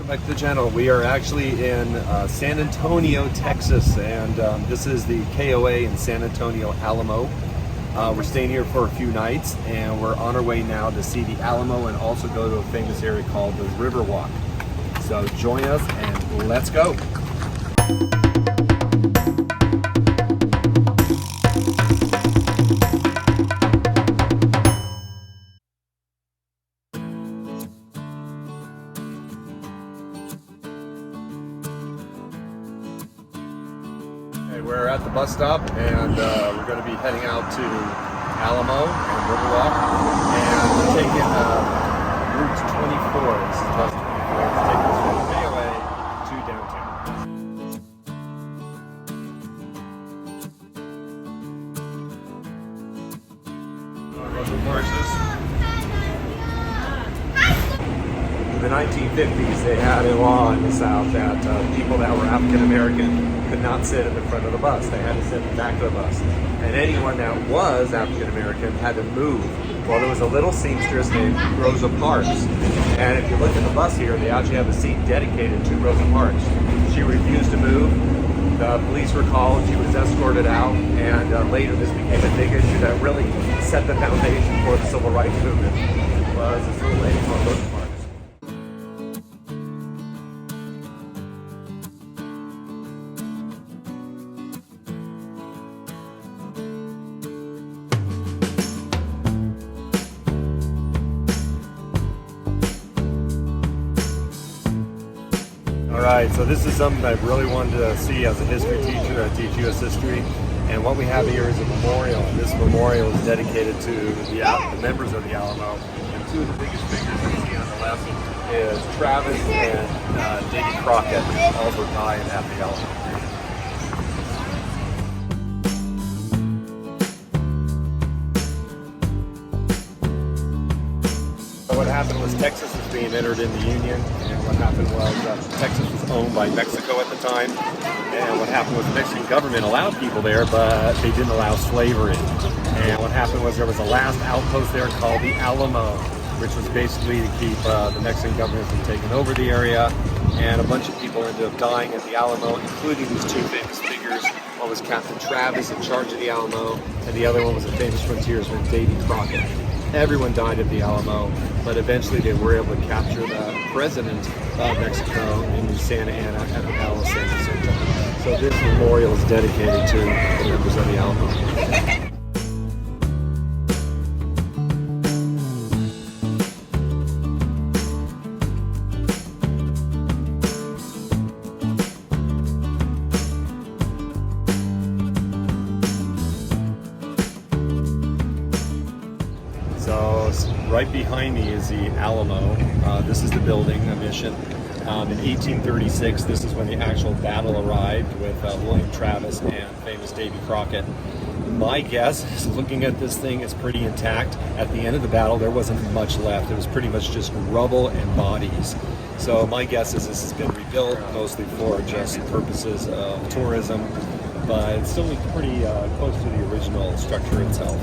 Back to the channel. We are actually in San Antonio, Texas, and this is the KOA in San Antonio, Alamo. We're staying here for a few nights, and we're on our way now to see the Alamo and also go to a famous area called the Riverwalk. So join us and let's go. We're at the bus stop, and we're going to be heading out to Alamo and Riverwalk, and we're taking Route 24. This is bus 24 to take us from KOA to downtown. Russian horses. In the 1950s, they had a law in the South that people that were African American could not sit at the front of the bus. They had to sit in the back of the bus. And anyone that was African American had to move. Well, there was a little seamstress named Rosa Parks. And if you look at the bus here, they actually have a seat dedicated to Rosa Parks. She refused to move. The police were called. She was escorted out. And later this became a big issue that really set the foundation for the civil rights movement. It was this little lady called Rosa Parks. Alright, so this is something I really wanted to see as a history teacher. I teach U.S. history, and what we have here is a memorial, and this memorial is dedicated to the members of the Alamo. And two of the biggest figures you see on the left is Travis and Davy Crockett, also died at the Alamo. What happened was Texas was being entered in the Union, and what happened was Texas was owned by Mexico at the time, and what happened was the Mexican government allowed people there, but they didn't allow slavery. And what happened was there was a last outpost there called the Alamo, which was basically to keep the Mexican government from taking over the area, and a bunch of people ended up dying at the Alamo, including these two famous figures. One was Captain Travis in charge of the Alamo, and the other one was a famous frontiersman, Davy Crockett. Everyone died at the Alamo, but eventually they were able to capture the president of Mexico in Santa Ana at the Palace San Jacinto. So this memorial is dedicated to the members of the Alamo. So right behind me is the Alamo. This is the building, a mission. In 1836, this is when the actual battle arrived with William Travis and famous Davy Crockett. My guess is, looking at this thing, it's pretty intact. At the end of the battle, there wasn't much left. It was pretty much just rubble and bodies. So my guess is this has been rebuilt, mostly for just purposes of tourism, but it's still pretty close to the original structure itself.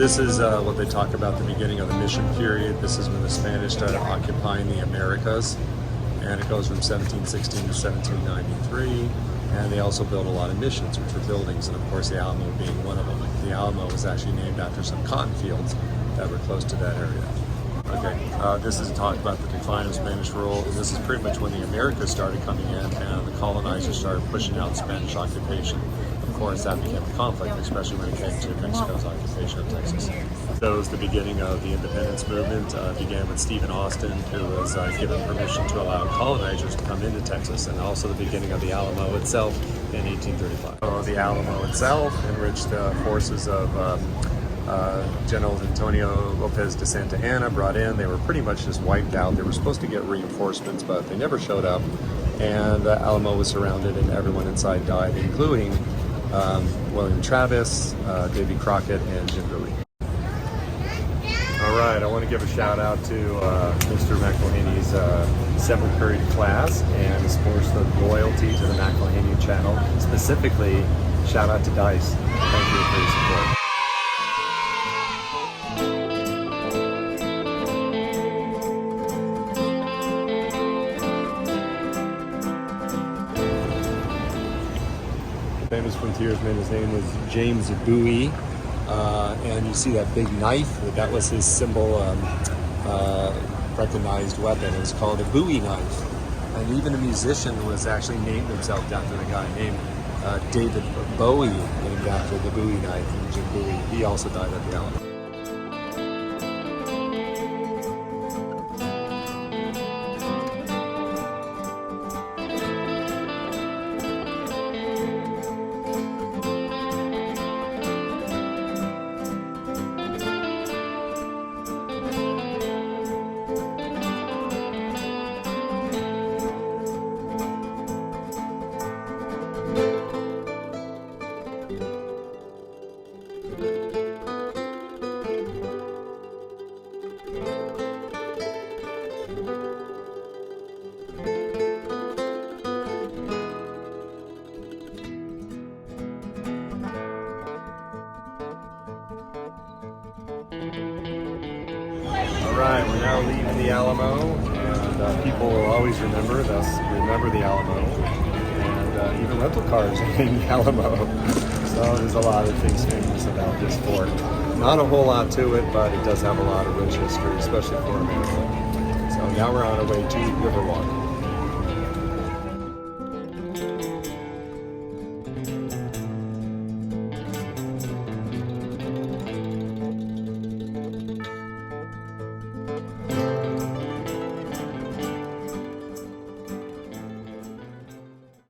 This is what they talk about the beginning of the mission period. This is when the Spanish started occupying the Americas, and it goes from 1716 to 1793. And they also built a lot of missions, which were buildings, and of course the Alamo being one of them. The Alamo was actually named after some cotton fields that were close to that area. Okay, this is a talk about the decline of Spanish rule, and this is pretty much when the Americas started coming in and the colonizers started pushing out Spanish occupation. Of course, that became a conflict, especially when it came to Mexico's occupation of Texas. So it was the beginning of the independence movement. Began with Stephen Austin, who was given permission to allow colonizers to come into Texas, and also the beginning of the Alamo itself in 1835. So the Alamo itself enriched the forces of General Antonio Lopez de Santa Anna brought in. They were pretty much just wiped out. They were supposed to get reinforcements, but they never showed up. And Alamo was surrounded, and everyone inside died, including William Travis, Davy Crockett, and Jim Bowie. All right, I want to give a shout out to Mr. Mcalhanies' 7th period class, and express the loyalty to the Mcalhanies channel. Specifically, shout out to Dice. Thank you for your support. Famous frontiersman, his name was James Bowie, and you see that big knife, that was his symbol, recognized weapon. It was called a Bowie knife, and even a musician was actually named himself after the guy named David Bowie, named after the Bowie knife, and Jim Bowie. He also died at the Alamo. Alright, we're now leaving the Alamo, and people will always remember the Alamo, and even rental cars are named Alamo. So there's a lot of things famous about this fort. Not a whole lot to it, but it does have a lot of rich history, especially for America. So now we're on our way to Riverwalk.